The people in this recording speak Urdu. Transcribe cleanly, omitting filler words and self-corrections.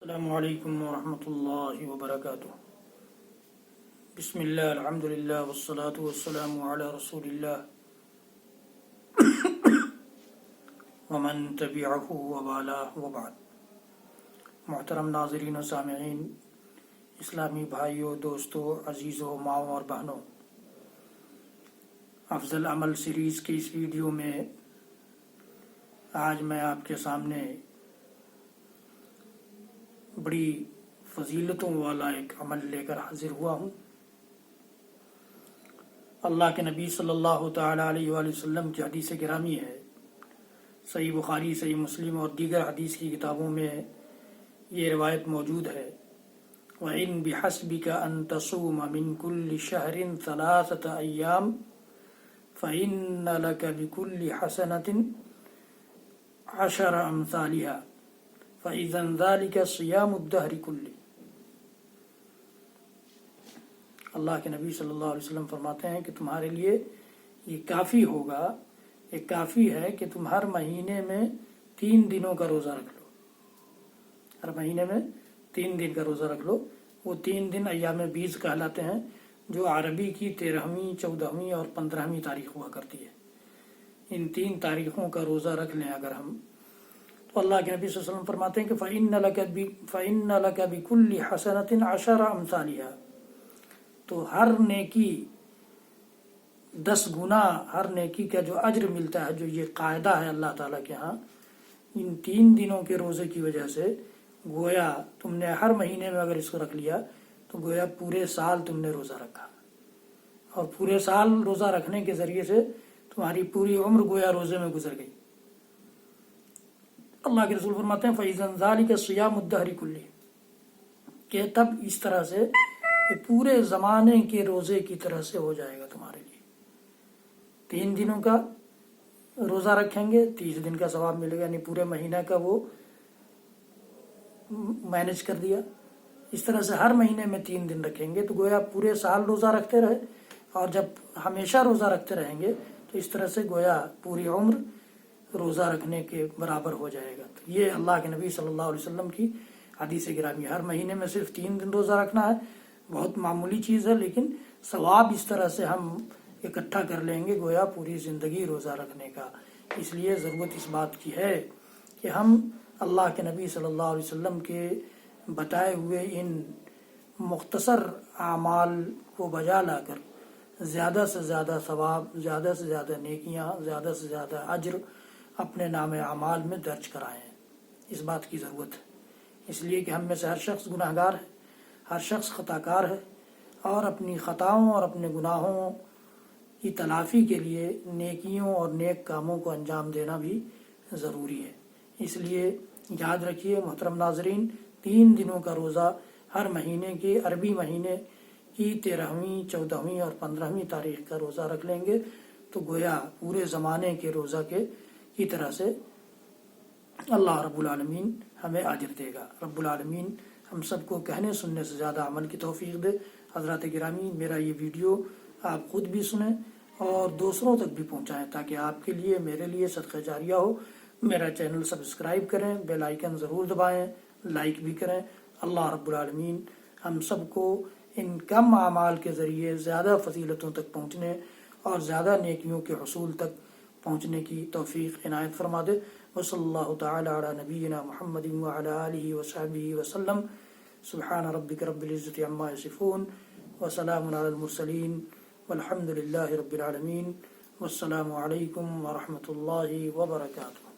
السلام علیکم ورحمۃ اللہ وبرکاتہ۔ بسم اللہ، الحمد للہ والصلاة والسلام علی رسول اللہ ومن تبعہ ووالاہ وبعد۔ محترم ناظرین و سامعین، اسلامی بھائیوں، دوستوں، عزیزوں، ماؤں اور بہنوں، افضل عمل سیریز کی اس ویڈیو میں آج میں آپ کے سامنے بڑی فضیلتوں والا ایک عمل لے کر حاضر ہوا ہوں۔ اللہ کے نبی صلی اللہ تعالی علیہ وآلہ وسلم کی حدیث گرامی ہے، صحیح بخاری، صحیح مسلم اور دیگر حدیث کی کتابوں میں یہ روایت موجود ہے، وَإِن بِحَسْبِكَ أَن تَصُومَ مِن كُلِّ شَهْرٍ 3 أَيَّامٍ فَإِنَّ لَكَ بِكُلِّ حَسَنَةٍ 10 أَمْثَالِهَا فَإِذًا ذَلِكَ صِيَامُ الدَّهْرِ كُلِّهِ۔ اللہ کے نبی صلی اللہ علیہ وسلم فرماتے ہیں کہ تمہارے لیے یہ کافی ہوگا، یہ کافی ہے کہ تم ہر مہینے میں 3 دنوں کا روزہ رکھ لو، ہر مہینے میں 3 دن کا روزہ رکھ لو۔ وہ 3 دن ایام بیض کہلاتے ہیں، جو عربی کی 13ویں، 14ویں اور 15ویں تاریخ ہوا کرتی ہے۔ ان 3 تاریخوں کا روزہ رکھ لیں اگر ہم، تو اللہ کے نبی صلی اللہ علیہ وسلم فرماتے ہیں کہ فَإِنَّ لَكَ بِكُلِّ حَسَنَةٍ 10 أَمْثَالِهَا، تو ہر نیکی 10 گنا، ہر نیکی کا جو اجر ملتا ہے، جو یہ قاعدہ ہے اللہ تعالیٰ کے ہاں، ان 3 دنوں کے روزے کی وجہ سے گویا تم نے ہر مہینے میں اگر اس کو رکھ لیا تو گویا پورے سال تم نے روزہ رکھا، اور پورے سال روزہ رکھنے کے ذریعے سے تمہاری پوری عمر گویا روزے میں گزر گئی۔ اللہ کے رسول فرماتے ہیں فَإِذًا ذَلِكَ صِيَامُ الدَّهْرِ كُلِّهِ، کہ تب اس طرح سے کہ پورے زمانے کے روزے کی طرح سے ہو جائے گا تمہارے لیے۔ 3 دنوں کا روزہ رکھیں گے، 30 دن کا ثواب ملے گا، یعنی پورے مہینہ کا وہ مینج کر دیا۔ اس طرح سے ہر مہینے میں 3 دن رکھیں گے تو گویا پورے سال روزہ رکھتے رہے، اور جب ہمیشہ روزہ رکھتے رہیں گے تو اس طرح سے گویا پوری عمر روزہ رکھنے کے برابر ہو جائے گا۔ تو یہ اللہ کے نبی صلی اللہ علیہ وسلم کی حدیث گرامی، ہر مہینے میں صرف 3 دن روزہ رکھنا ہے، بہت معمولی چیز ہے، لیکن ثواب اس طرح سے ہم اکٹھا کر لیں گے گویا پوری زندگی روزہ رکھنے کا۔ اس لیے ضرورت اس بات کی ہے کہ ہم اللہ کے نبی صلی اللہ علیہ وسلم کے بتائے ہوئے ان مختصر اعمال کو بجا لا کر زیادہ سے زیادہ ثواب، زیادہ سے زیادہ نیکیاں، زیادہ سے زیادہ اجر اپنے نام اعمال میں درج کرائیں۔ اس بات کی ضرورت ہے، اس لیے کہ ہم میں سے ہر شخص گناہ گار ہے، ہر شخص خطا کار ہے، اور اپنی خطاؤں اور اپنے گناہوں کی تلافی کے لیے نیکیوں اور نیک کاموں کو انجام دینا بھی ضروری ہے۔ اس لیے یاد رکھیے محترم ناظرین، 3 دنوں کا روزہ ہر مہینے کے، عربی مہینے کی 13ویں، 14ویں اور 15ویں تاریخ کا روزہ رکھ لیں گے تو گویا پورے زمانے کے روزہ کی طرح سے اللہ رب العالمین ہمیں اجر دے گا۔ رب العالمین ہم سب کو کہنے سننے سے زیادہ عمل کی توفیق دے۔ حضرات گرامی، میرا یہ ویڈیو آپ خود بھی سنیں اور دوسروں تک بھی پہنچائیں تاکہ آپ کے لیے، میرے لیے صدقہ جاریہ ہو۔ میرا چینل سبسکرائب کریں، بیل آئیکن ضرور دبائیں، لائک بھی کریں۔ اللہ رب العالمین ہم سب کو ان کم اعمال کے ذریعے زیادہ فضیلتوں تک پہنچنے اور زیادہ نیکیوں کے حصول تک پہنچنے کی توفیق عنایت فرما دے۔ وصلی اللہ تعالی علی نبینا محمد وعلی آلہ وصحبہ وسلم۔ سبحان ربک رب العزۃ عما یصفون وسلام علی المرسلین والحمد للہ رب العالمین۔ والسلام علیکم ورحمۃ اللہ وبرکاتہ۔